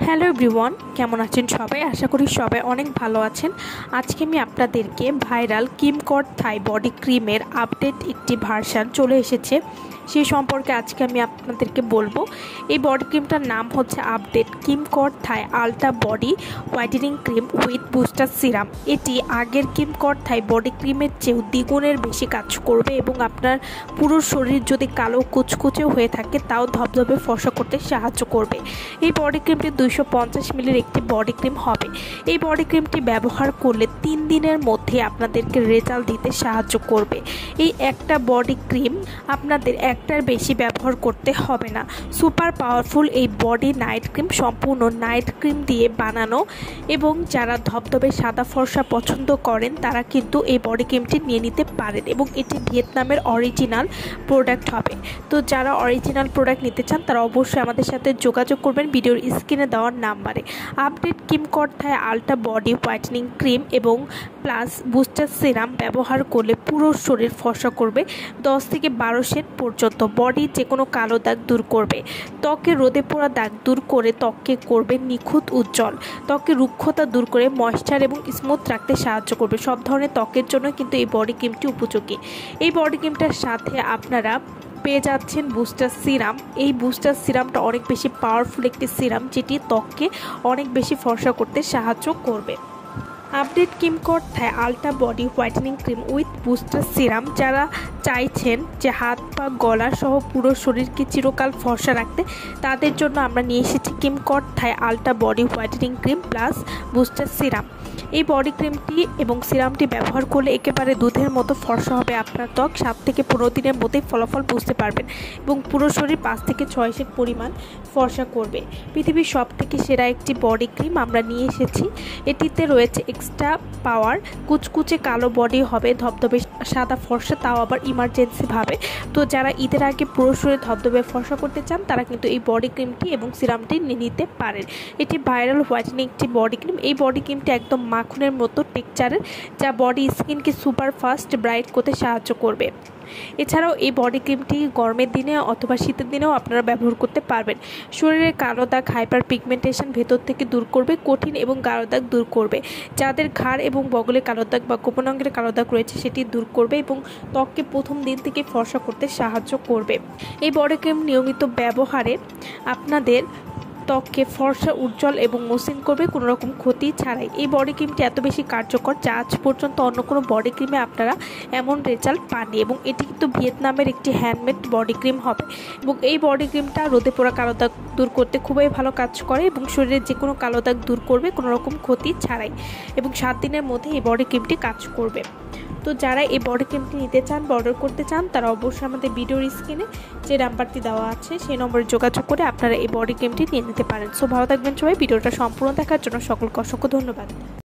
Hello everyone, কেমন আছেন সবাই? আশা করি সবাই অনেক ভালো আছেন। আজকে আমি আপনাদেরকে ভাইরাল কিমকট থাই বডি ক্রিমের আপডেট একটি ভার্সান চলে এসেছে, সেই সম্পর্কে আজকে আমি আপনাদেরকে বলবো। এই বডি ক্রিমটার নাম হচ্ছে update Kimkot Thai ultra body whitening cream with booster serum. এটি আগের কিমকট থাই বডি ক্রিমের চেয়েও দ্বিগুণের বেশি কাজ করবে এবং আপনার পুরো শরীর যদি কালো কুচকুচে হয়ে থাকে তাও ধবধবে ফর্সা করতে সাহায্য করবে। এই বডি ক্রিমটি 250 মিলির একটি বডি ক্রিম হবে। এই বডি ক্রিমটি ব্যবহার করলে 3 দিনের মধ্যে আপনাদেরকে রেজাল্ট দিতে সাহায্য করবে। এই একটা বডি ক্রিম আপনাদের একটার বেশি ব্যবহার করতে হবে না। সুপার পাওয়ারফুল এই বডি নাইট ক্রিম সম্পূর্ণ নাইট ক্রিম দিয়ে বানানো এবং যারা ধবধবে সাদা ফর্সা পছন্দ করেন তারা কিন্তু এই বডি ক্রিমটি নিয়ে নিতে পারেন এবং এটি ভিয়েতনামের অরিজিনাল প্রোডাক্ট হবে। তো যারা অরিজিনাল প্রোডাক্ট নিতে চান তারা অবশ্যই আমাদের সাথে যোগাযোগ করবেন ভিডিওর স্ক্রিনে দেওয়ার নাম্বারে। Update Kimkot Thai ultra body whitening cream এবং প্লাস বুস্টার সিরাম ব্যবহার করলে পুরো শরীর ফর্সা করবে 10 থেকে 12 শেড পর্যন্ত। বডির যে কোনো কালো দাগ দূর করবে, ত্বকে রোদে পোড়া দাগ দূর করে ত্বককে করবে নিখুঁত উজ্জ্বল, ত্বকে রুক্ষতা দূর করে ময়েশ্চার এবং স্মুথ রাখতে সাহায্য করবে। সব ধরনের ত্বকের জন্য কিন্তু এই বডি ক্রিমটি উপযোগী। এই বডি ক্রিমটার সাথে আপনারা পেয়ে যাচ্ছেন বুস্টার সিরাম। এই বুস্টার সিরামটা অনেক বেশি পাওয়ারফুল একটি সিরাম যেটি ত্বককে অনেক বেশি ফর্সা করতে সাহায্য করবে। Update Kimkot Thai ultra body whitening cream with booster serum যারা চাইছেন যে হাত পা গলা সহ পুরো শরীরকে চিরকাল ফর্সা রাখতে, তাদের জন্য আমরা নিয়ে এসেছি Kimkot Thai ultra body whitening cream plus booster serum. এই বডি ক্রিমটি এবং সিরামটি ব্যবহার করলে একেবারে দুধের মতো ফর্সা হবে আপনার ত্বক। 7 থেকে 15 দিনের মধ্যেই ফলাফল বুঝতে পারবেন এবং পুরো শরীর 5 থেকে 6 শেড পরিমাণ ফর্সা করবে। পৃথিবীর সব থেকে সেরা একটি বডি ক্রিম আমরা নিয়ে এসেছি। এটিতে রয়েছে এক্সট্রা পাওয়ার, কুচকুচে কালো বডি হবে, ধবধবে সাদা ফর্সা, তাও আবার ইমার্জেন্সিভাবে। তো যারা ঈদের আগে পুরো শরীরে ধবধবে ফর্সা করতে চান তারা কিন্তু এই বডি ক্রিমটি এবং সিরামটি নিয়ে নিতে পারেন। এটি ভাইরাল হোয়াইটেনিং একটি বডি ক্রিম। এই বডি ক্রিমটি একদম মাখনের মতো টেক্সচারের, যা বডি স্কিনকে সুপার ফাস্ট ব্রাইট করতে সাহায্য করবে। এছাড়াও এই বডি ক্রিমটি গরমের দিনে অথবা শীতের দিনেও আপনারা ব্যবহার করতে পারবেন। শরীরের কালো দাগ, হাইপার পিগমেন্টেশন ভেতর থেকে দূর করবে, কঠিন এবং গাঢ় দাগ দূর করবে। যাদের ঘাড় এবং বগলে কালো দাগ বা গোপন অঙ্গের কালো দাগ রয়েছে সেটি দূর করবে এবং ত্বককে প্রথম দিন থেকে ফর্সা করতে সাহায্য করবে। এই বডি ক্রিম নিয়মিত ব্যবহারে আপনাদের ত্বককে ফর্সা, উজ্জ্বল এবং মসৃণ করবে কোনো রকম ক্ষতি ছাড়াই। এই বডি ক্রিমটি এত বেশি কার্যকর যা আজ পর্যন্ত অন্য কোনো বডি ক্রিমে আপনারা এমন রেজাল্ট পাননি এবং এটি কিন্তু ভিয়েতনামের একটি হ্যান্ডমেড বডি ক্রিম হবে এবং এই বডি ক্রিমটা রোদে পোড়া কালো দাগ দূর করতে খুবই ভালো কাজ করে এবং শরীরের যে কোনো কালো দাগ দূর করবে কোনো রকম ক্ষতি ছাড়াই এবং 7 দিনের মধ্যে এই বডি ক্রিমটি কাজ করবে। তো যারা এই বডি ক্রিমটি নিতে চান বা অর্ডার করতে চান তারা অবশ্যই আমাদের ভিডিওর স্ক্রিনে যে নাম্বারটি দেওয়া আছে সেই নম্বরে যোগাযোগ করে আপনারা এই বডি ক্রিমটি নিয়ে নিতে পারেন। সো ভালো থাকবেন সবাই। ভিডিওটা সম্পূর্ণ দেখার জন্য সকলকে অসংখ্য ধন্যবাদ।